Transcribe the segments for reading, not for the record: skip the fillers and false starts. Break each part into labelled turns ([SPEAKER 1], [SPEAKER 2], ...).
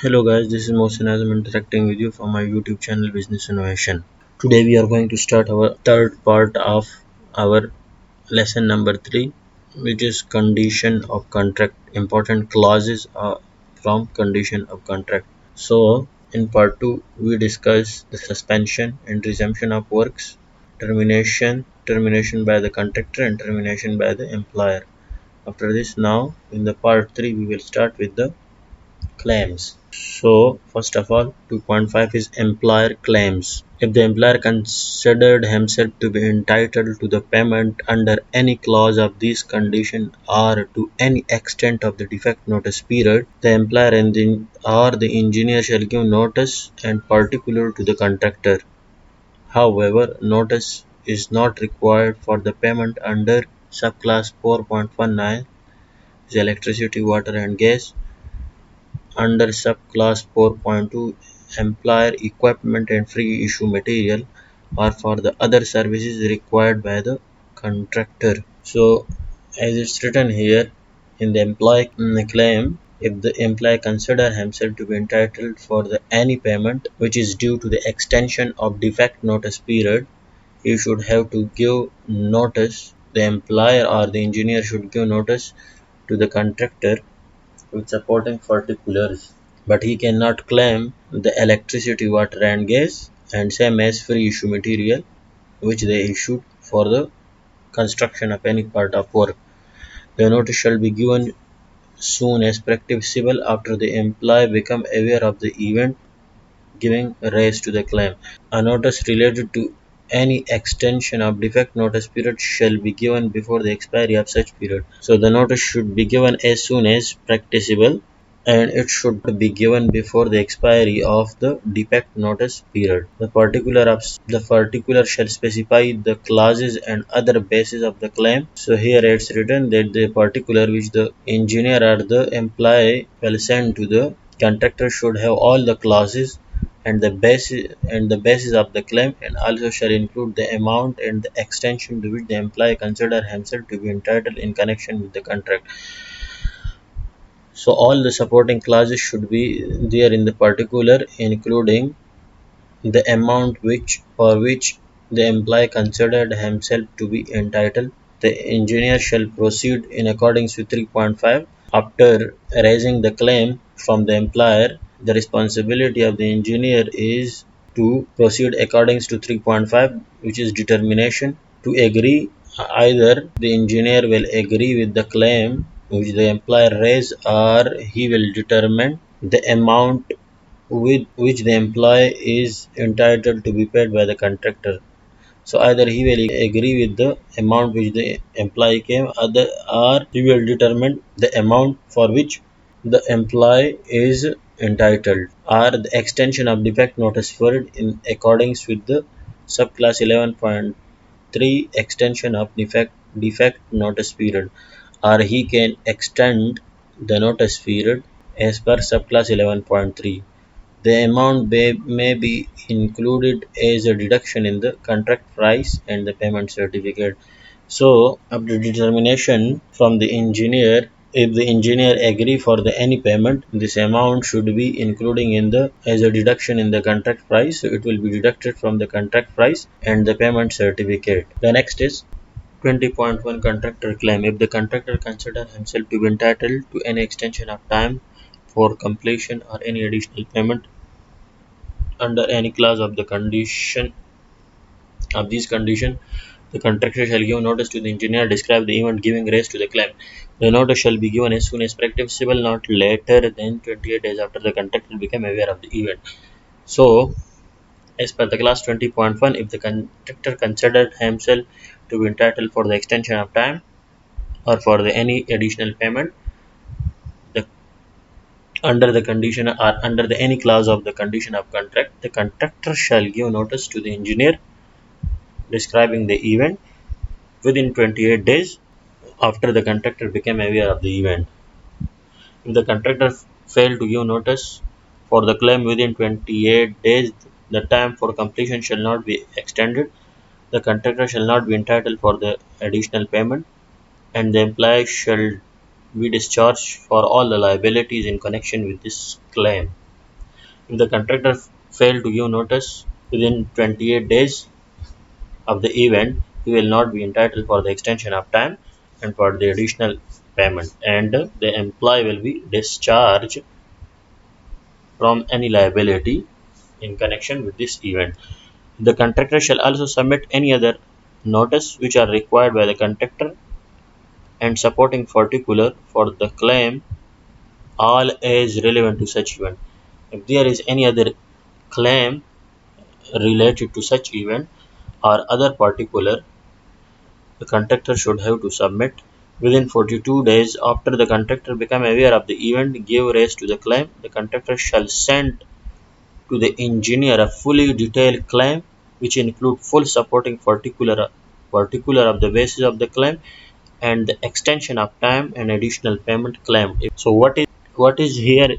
[SPEAKER 1] Hello guys, this is Mohsin as I'm interacting with you from my YouTube channel Business Innovation. Today we are going to start our third part of our lesson number 3, which is condition of contract, important clauses from condition of contract. So in part 2 we discuss the suspension and resumption of works, termination by the contractor and termination by the employer. After this, now in the part 3 we will start with the claims. So first of all, 2.5 is employer claims. If the employer considered himself to be entitled to the payment under any clause of this condition or to any extent of the defect notice period, the employer or the engineer shall give notice and particular to the contractor. However, notice is not required for the payment under subclass 4.19 is electricity, water and gas. Under subclass 4.2, employer equipment and free issue material are for the other services required by the contractor. So as it's written here in the employee claim, if the employee consider himself to be entitled for the any payment which is due to the extension of defect notice period, he should have to give notice. The employer or the engineer should give notice to the contractor with supporting particulars, but he cannot claim the electricity, water and gas and same as free issue material which they issued for the construction of any part of work. The notice shall be given soon as practicable after the employee become aware of the event giving rise to the claim. A notice related to any extension of defect notice period shall be given before the expiry of such period. So the notice should be given as soon as practicable and it should be given before the expiry of the defect notice period. The particular shall specify the clauses and other bases of the claim. So here it's written that the particular which the engineer or the employee will send to the contractor should have all the clauses and the basis of the claim, and also shall include the amount and the extension to which the employee consider himself to be entitled in connection with the contract. So all the supporting clauses should be there in the particular, including the amount for which the employee considered himself to be entitled. The engineer shall proceed in accordance with 3.5. After raising the claim from the employer, the responsibility of the engineer is to proceed according to 3.5, which is determination, to agree. Either the engineer will agree with the claim which the employer raised, or he will determine the amount with which the employee is entitled to be paid by the contractor. So either he will agree with the amount which the employee came, or he will determine the amount for which the employee is entitled, or the extension of defect notice period in accordance with the subclass 11.3 extension of defect notice period, or he can extend the notice period as per subclass 11.3. The amount may be included as a deduction in the contract price and the payment certificate. So, after determination from the engineer, if the engineer agree for the any payment, this amount should be including in the as a deduction in the contract price. So it will be deducted from the contract price and the payment certificate. The next is 20.1 contractor claim. If the contractor consider himself to be entitled to any extension of time for completion or any additional payment under any clause of the condition of this condition, the contractor shall give notice to the engineer, describe the event giving rise to the claim. The notice shall be given as soon as practicable, not later than 28 days after the contractor became aware of the event. So, as per the clause 20.1, if the contractor considered himself to be entitled for the extension of time or for any additional payment, the under the condition or under the any clause of the condition of contract, the contractor shall give notice to the engineer describing the event within 28 days after the contractor became aware of the event. If the contractor failed to give notice for the claim within 28 days, the time for completion shall not be extended. The contractor shall not be entitled for the additional payment, and the employee shall be discharged for all the liabilities in connection with this claim. If the contractor failed to give notice within 28 days of the event, he will not be entitled for the extension of time and for the additional payment, and the employee will be discharged from any liability in connection with this event. The contractor shall also submit any other notice which are required by the contractor and supporting particular for the claim, all is relevant to such event. If there is any other claim related to such event or other particular, the contractor should have to submit within 42 days after the contractor become aware of the event, give rise to the claim. The contractor shall send to the engineer a fully detailed claim which include full supporting particular of the basis of the claim and the extension of time and additional payment claimed. So what is here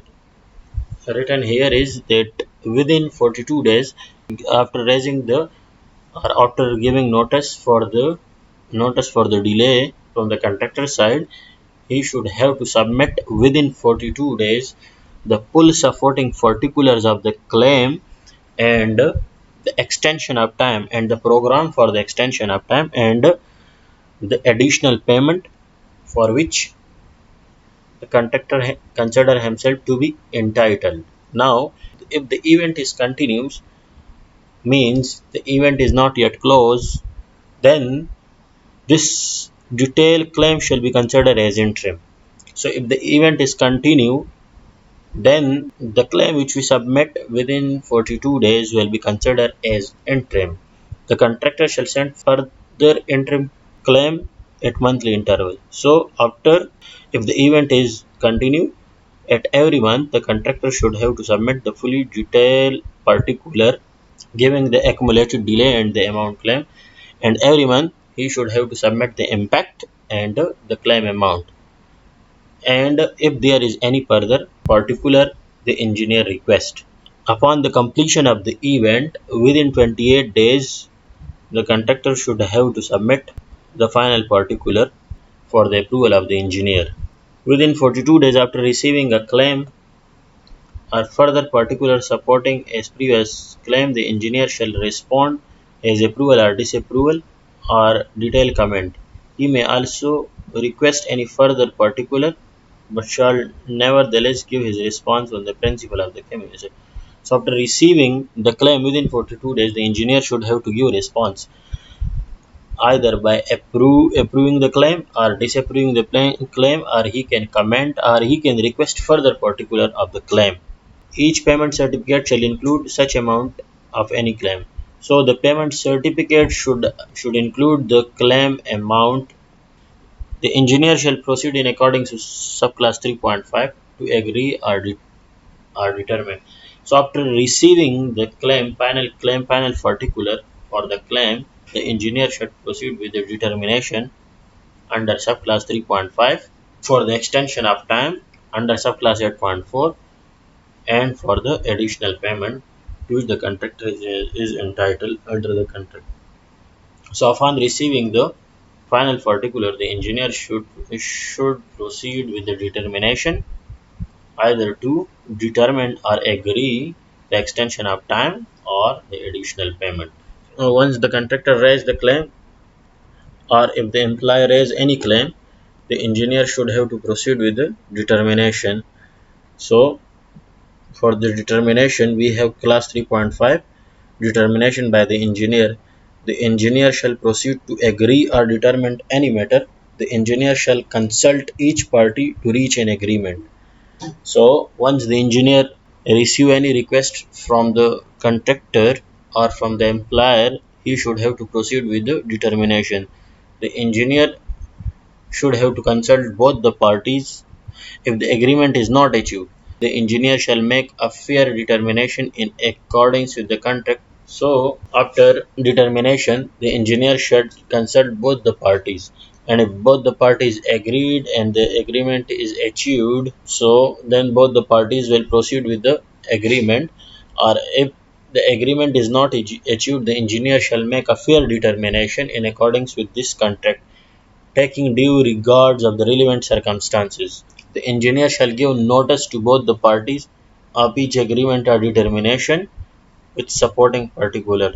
[SPEAKER 1] written here is that within 42 days after raising the or after giving notice for the delay from the contractor side, he should have to submit within 42 days the full supporting particulars of the claim and the extension of time and the program for the extension of time and the additional payment for which the contractor consider himself to be entitled. Now, if the event is continuous, means the event is not yet closed, then this detailed claim shall be considered as interim. So if the event is continued, then the claim which we submit within 42 days will be considered as interim. The contractor shall send further interim claim at monthly interval. So after, if the event is continued, at every month the contractor should have to submit the fully detailed particular giving the accumulated delay and the amount claim, and every month he should have to submit the impact and the claim amount, and if there is any further particular the engineer request. Upon the completion of the event within 28 days, the contractor should have to submit the final particular for the approval of the engineer. Within 42 days after receiving a claim or further particular supporting as previous claim, the engineer shall respond as approval or disapproval or detailed comment. He may also request any further particular but shall nevertheless give his response on the principle of the claim. So after receiving the claim within 42 days, the engineer should have to give a response either by approving the claim or disapproving the claim, or he can comment or he can request further particular of the claim. Each payment certificate shall include such amount of any claim. So the payment certificate should include the claim amount. The engineer shall proceed in accordance with subclass 3.5 to agree or determine. So after receiving the claim final particular for the claim, the engineer should proceed with the determination under subclass 3.5 for the extension of time under subclass 8.4 and for the additional payment to which the contractor is entitled under the contract. So upon receiving the final particular, the engineer should proceed with the determination either to determine or agree the extension of time or the additional payment. Once the contractor raised the claim or if the employer raised any claim, the engineer should have to proceed with the determination. So for the determination, we have class 3.5 determination by the engineer. The engineer shall proceed to agree or determine any matter. The engineer shall consult each party to reach an agreement. So once the engineer receive any request from the contractor or from the employer, he should have to proceed with the determination. The engineer should have to consult both the parties. If the agreement is not achieved, the engineer shall make a fair determination in accordance with the contract. So after determination, the engineer should consult both the parties, and if both the parties agreed and the agreement is achieved, so then both the parties will proceed with the agreement, or if the agreement is not achieved, the engineer shall make a fair determination in accordance with this contract, taking due regards of the relevant circumstances. The engineer shall give notice to both the parties of each agreement or determination with supporting particular.